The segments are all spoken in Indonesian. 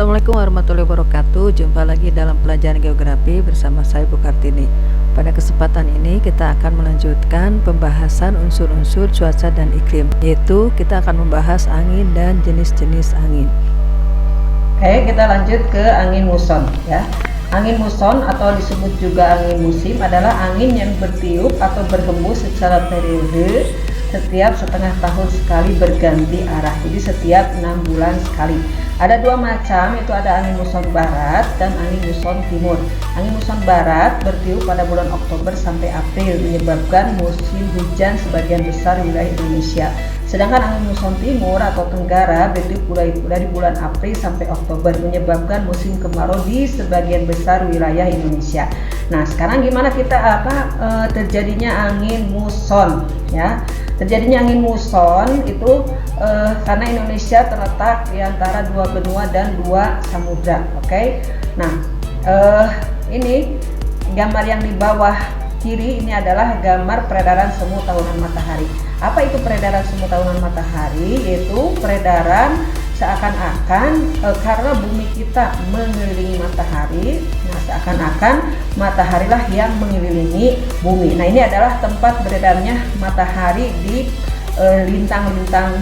Assalamualaikum warahmatullahi wabarakatuh. Jumpa lagi dalam pelajaran geografi bersama saya Bu Kartini. Pada kesempatan ini kita akan melanjutkan pembahasan unsur-unsur cuaca dan iklim, yaitu kita akan membahas angin dan jenis-jenis angin. Oke, kita lanjut ke angin muson ya. Angin muson atau disebut juga angin musim adalah angin yang bertiup atau berhembus secara periode setiap setengah tahun sekali berganti arah. Jadi setiap 6 bulan sekali. Ada dua macam, yaitu ada angin muson barat dan angin muson timur. Angin muson barat bertiup pada bulan Oktober sampai April, menyebabkan musim hujan sebagian besar wilayah Indonesia. Sedangkan angin muson timur atau tenggara bertiup dari bulan April sampai Oktober, menyebabkan musim kemarau di sebagian besar wilayah Indonesia. Nah, sekarang gimana kita terjadinya angin muson ya? Terjadinya angin muson itu karena Indonesia terletak di antara dua benua dan dua samudra. Oke. Nah, ini gambar yang di bawah kiri ini adalah gambar peredaran semu tahunan matahari. Apa itu peredaran semu tahunan matahari? Yaitu peredaran seakan-akan karena bumi kita mengelilingi matahari, nah seakan-akan mataharilah yang mengelilingi bumi. Nah, ini adalah tempat beredarnya matahari di lintang-lintang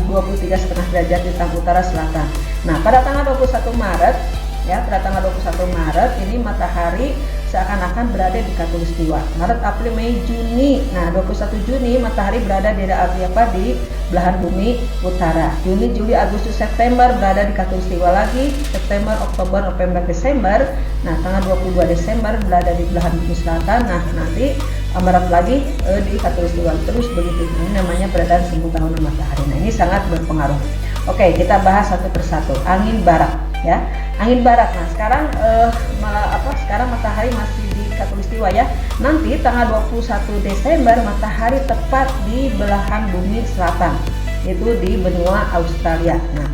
23,5 derajat lintang utara selatan. Nah, pada tanggal 21 Maret ya, pada tanggal 21 Maret ini matahari seakan-akan berada di khatulistiwa. Maret, April, Mei, Juni. Nah, 21 Juni matahari berada di belahan bumi utara. Juni, Juli, Agustus, September berada di khatulistiwa lagi. September, Oktober, November, Desember. Nah, tanggal 22 Desember berada di belahan bumi selatan. Nah, nanti Maret lagi di khatulistiwa. Terus begitu. Ini namanya peredaran semu tahunan matahari. Nah, ini sangat berpengaruh. Oke, kita bahas satu persatu. Angin barat ya. Angin barat. Nah, sekarang sekarang matahari masih di khatulistiwa ya. Nanti tanggal 21 Desember matahari tepat di belahan bumi selatan, yaitu di benua Australia. Nah,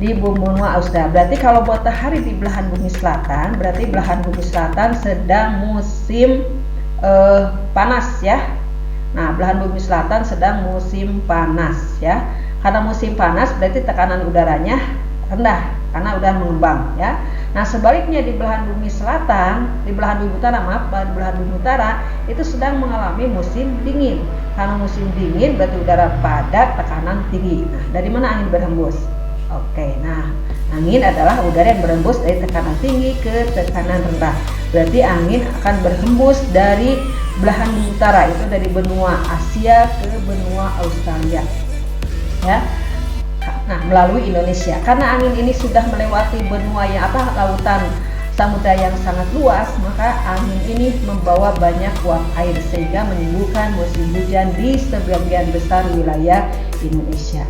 di benua Australia. Berarti kalau matahari di belahan bumi selatan, berarti belahan bumi selatan sedang musim panas ya. Nah, belahan bumi selatan sedang musim panas ya. Karena musim panas berarti tekanan udaranya rendah karena udah mengembang ya. Nah, sebaliknya di belahan bumi selatan, di belahan bumi utara itu sedang mengalami musim dingin. Karena musim dingin berarti udara padat, tekanan tinggi. Nah, dari mana angin berhembus? Oke, nah angin adalah udara yang berhembus dari tekanan tinggi ke tekanan rendah. Berarti angin akan berhembus dari belahan bumi utara, itu dari benua Asia ke benua Australia ya. Nah, melalui Indonesia. Karena angin ini sudah melewati benua lautan samudra yang sangat luas, maka angin ini membawa banyak uap air sehingga menimbulkan musim hujan di sebagian besar wilayah Indonesia.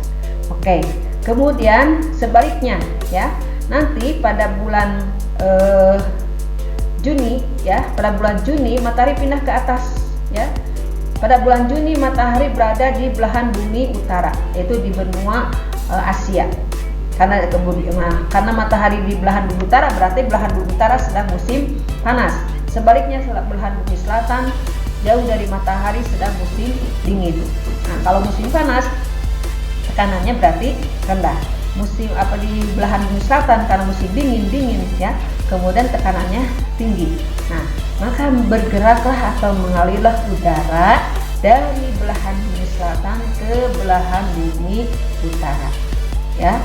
Oke. Kemudian sebaliknya ya. Nanti pada bulan Juni ya, pada bulan Juni matahari pindah ke atas ya. Pada bulan Juni matahari berada di belahan bumi utara, yaitu di benua Asia. Karena matahari di belahan bumi utara berarti belahan bumi utara sedang musim panas. Sebaliknya belahan bumi selatan jauh dari matahari sedang musim dingin. Nah, kalau musim panas tekanannya berarti rendah. Musim di belahan bumi selatan karena musim dingin ya. Kemudian tekanannya tinggi. Nah, maka bergeraklah atau mengalirlah udara dari belahan bumi selatan ke belahan bumi utara ya.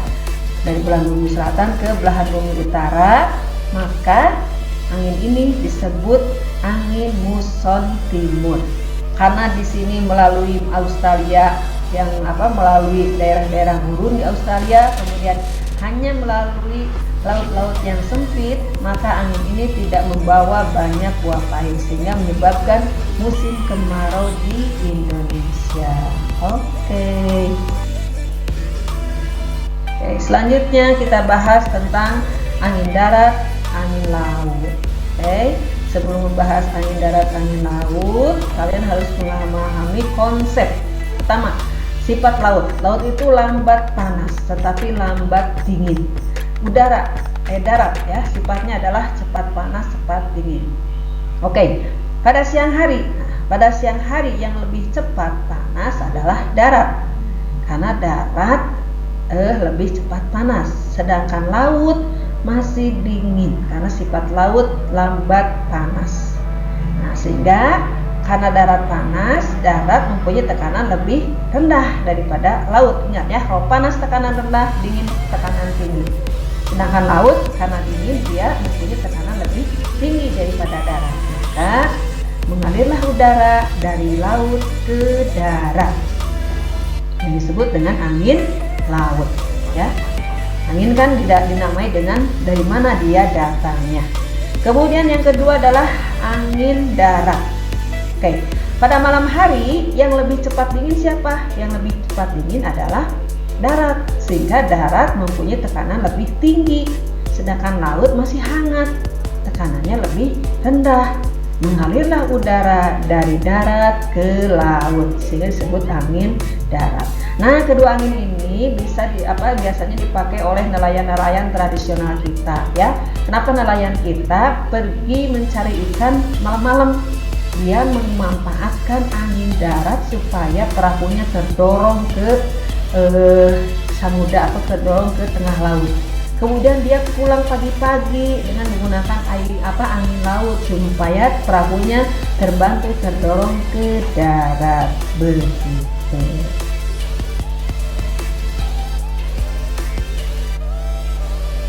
Dari belahan bumi selatan ke belahan bumi utara, maka angin ini disebut angin muson timur. Karena di sini melalui Australia melalui daerah-daerah gurun di Australia, kemudian hanya melalui laut-laut yang sempit, maka angin ini tidak membawa banyak uap air sehingga menyebabkan musim kemarau di Indonesia. Oke, selanjutnya kita bahas tentang angin darat, angin laut. Sebelum membahas angin darat, angin laut, kalian harus memahami konsep. Pertama, sifat laut. Laut itu lambat panas tetapi lambat dingin. Darat ya, sifatnya adalah cepat panas, cepat dingin. Oke, pada siang hari. Pada siang hari yang lebih cepat panas adalah darat. Karena darat lebih cepat panas. Sedangkan laut masih dingin karena sifat laut lambat panas. Nah, sehingga karena darat panas, darat mempunyai tekanan lebih rendah daripada laut. Ingat ya, kalau panas tekanan rendah, dingin tekanan tinggi. Sedangkan laut karena dingin dia mempunyai tekanan lebih tinggi daripada darat. Maka mengalirlah udara dari laut ke darat yang disebut dengan angin laut. Ya, angin kan tidak dinamai dengan dari mana dia datangnya. Kemudian yang kedua adalah angin darat. Oke, pada malam hari yang lebih cepat dingin siapa? Yang lebih cepat dingin adalah darat, sehingga darat mempunyai tekanan lebih tinggi, sedangkan laut masih hangat, tekanannya lebih rendah. Mengalirlah udara dari darat ke laut sehingga disebut angin darat. Nah, kedua angin ini biasanya dipakai oleh nelayan-nelayan tradisional kita ya. Kenapa nelayan kita pergi mencari ikan malam-malam? Dia memanfaatkan angin darat supaya perahunya terdorong ke samudra atau terdorong ke tengah laut. Kemudian dia pulang pagi-pagi dengan menggunakan angin laut supaya perahunya terbantu terdorong ke darat. Begitu.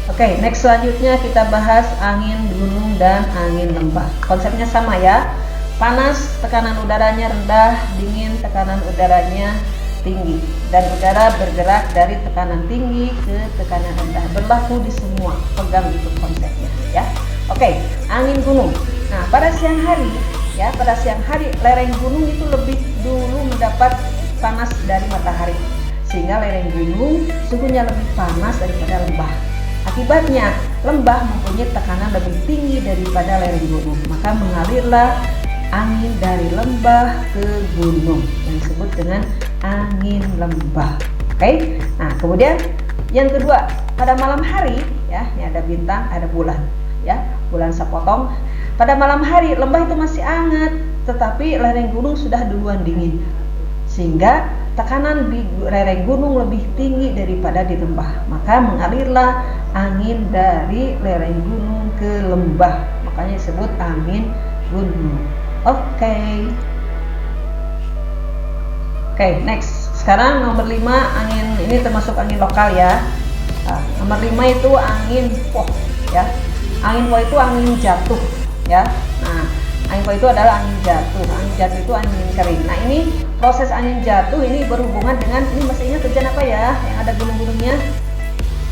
Oke, next selanjutnya kita bahas angin gunung dan angin lembah. Konsepnya sama ya. Panas, tekanan udaranya rendah, dingin, tekanan udaranya tinggi, dan udara bergerak dari tekanan tinggi ke tekanan rendah. Berlaku di semua, pegang itu konsepnya ya. Oke, angin gunung. Nah, pada siang hari lereng gunung itu lebih dulu mendapat panas dari matahari, sehingga lereng gunung suhunya lebih panas daripada lembah. Akibatnya lembah mempunyai tekanan lebih tinggi daripada lereng gunung, maka mengalirlah angin dari lembah ke gunung yang disebut dengan angin lembah. Oke. Nah, kemudian yang kedua, pada malam hari ya, ini ada bintang, ada bulan ya, bulan sepotong. Pada malam hari lembah itu masih hangat, tetapi lereng gunung sudah duluan dingin, sehingga tekanan di lereng gunung lebih tinggi daripada di lembah, maka mengalirlah angin dari lereng gunung ke lembah, makanya disebut angin gunung. Oke, next. Sekarang nomor 5, angin ini termasuk angin lokal ya. Nah, nomor 5 itu angin poh ya. Angin poh itu angin jatuh ya. Nah, angin poh itu adalah angin jatuh. Angin jatuh itu angin kering. Nah, ini proses angin jatuh ini berhubungan dengan, ini masih ingat hujan apa ya yang ada gunung-gunungnya?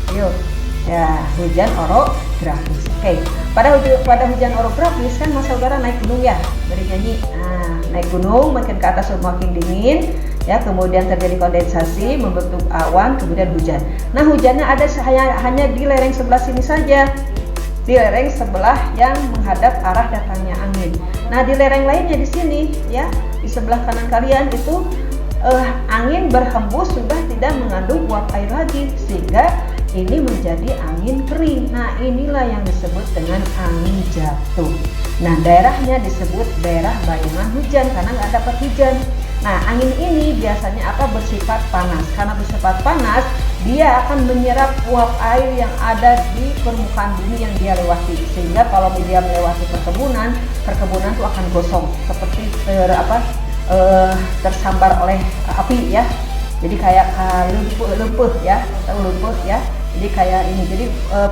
Ayo. Ya, hujan orografis. Oke, pada hujan orografis kan massa udara naik gunung ya, dari nyanyi. Nah, naik gunung makin ke atas semakin dingin ya, kemudian terjadi kondensasi membentuk awan, kemudian hujan. Nah, hujannya ada hanya di lereng sebelah sini saja, di lereng sebelah yang menghadap arah datangnya angin. Nah, di lereng lainnya di sini ya, di sebelah kanan kalian itu angin berhembus sudah tidak mengandung uap air lagi, sehingga ini menjadi angin kering. Nah, inilah yang disebut dengan angin jatuh. Nah, daerahnya disebut daerah bayangan hujan karena nggak dapat hujan. Nah, angin ini biasanya bersifat panas. Karena bersifat panas, dia akan menyerap uap air yang ada di permukaan bumi yang dia lewati, sehingga kalau dia melewati perkebunan itu akan gosong seperti tersambar oleh api ya. Jadi kayak lumpuh ya, tahu lumpuh ya. Jadi kayak ini, jadi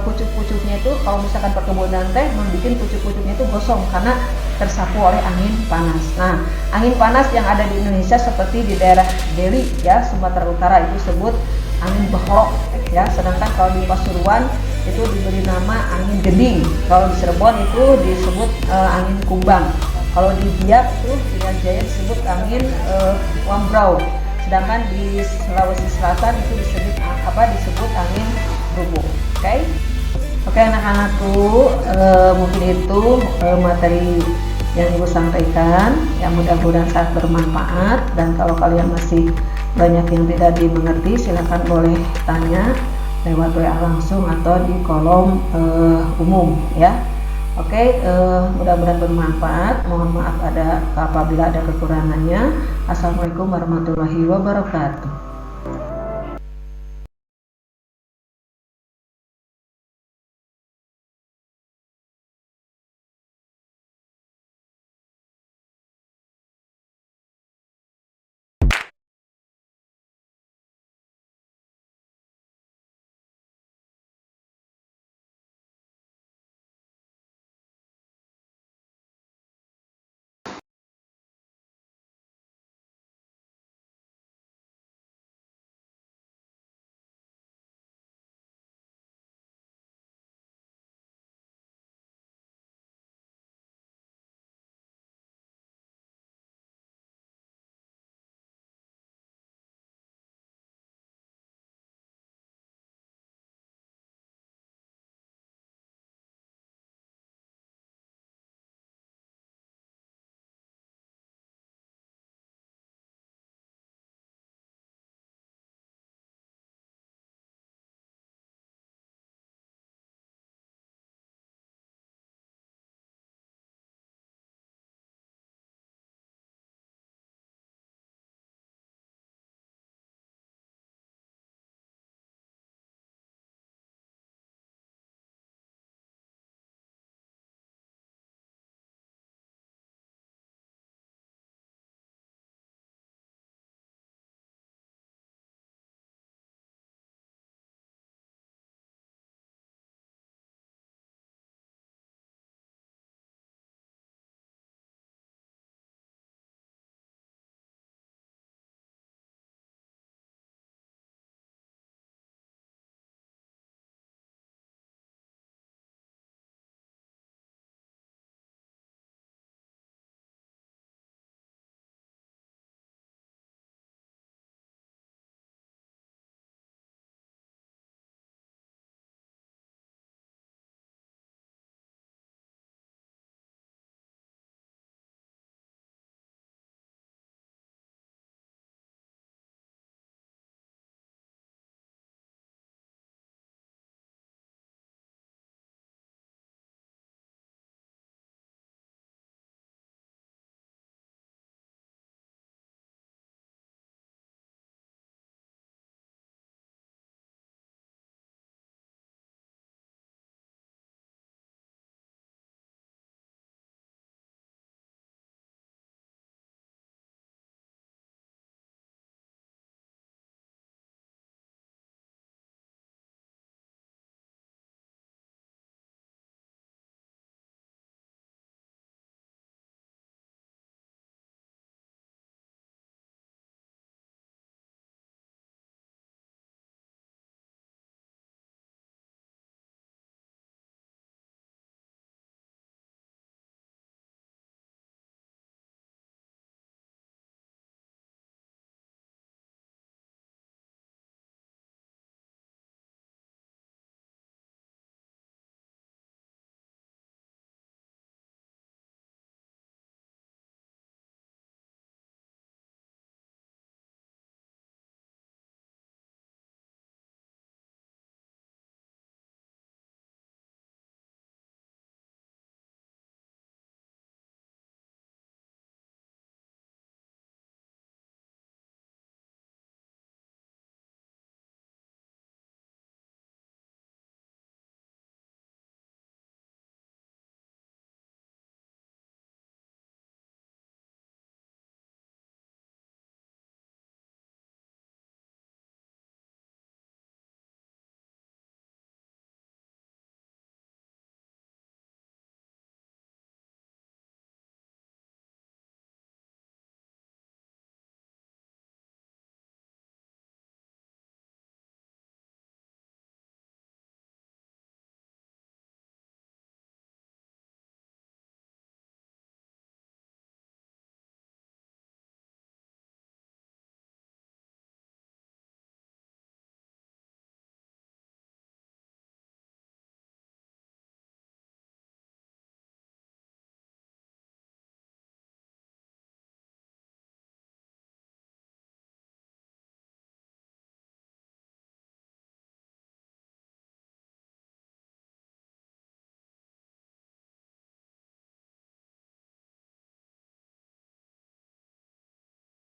pucuk-pucuknya itu kalau misalkan perkebunan teh membuat pucuk-pucuknya itu gosong karena tersapu oleh angin panas. Nah, angin panas yang ada di Indonesia seperti di daerah Delhi ya, Sumatera Utara itu disebut angin Behrok ya. Sedangkan kalau di Pasuruan itu diberi nama angin Gending. Kalau di Cirebon itu disebut angin Kumbang. Kalau di Biak itu di Jaya disebut angin Wambrau. Sedangkan di Sulawesi Selatan itu disebut angin Rubuk. Oke anak-anakku, mungkin itu materi yang Ibu sampaikan, yang mudah-mudahan sangat bermanfaat. Dan kalau kalian masih banyak yang tidak dimengerti, silakan boleh tanya lewat WA langsung atau di kolom umum ya. Oke, mudah-mudahan bermanfaat. Mohon maaf apabila ada kekurangannya. Assalamualaikum warahmatullahi wabarakatuh.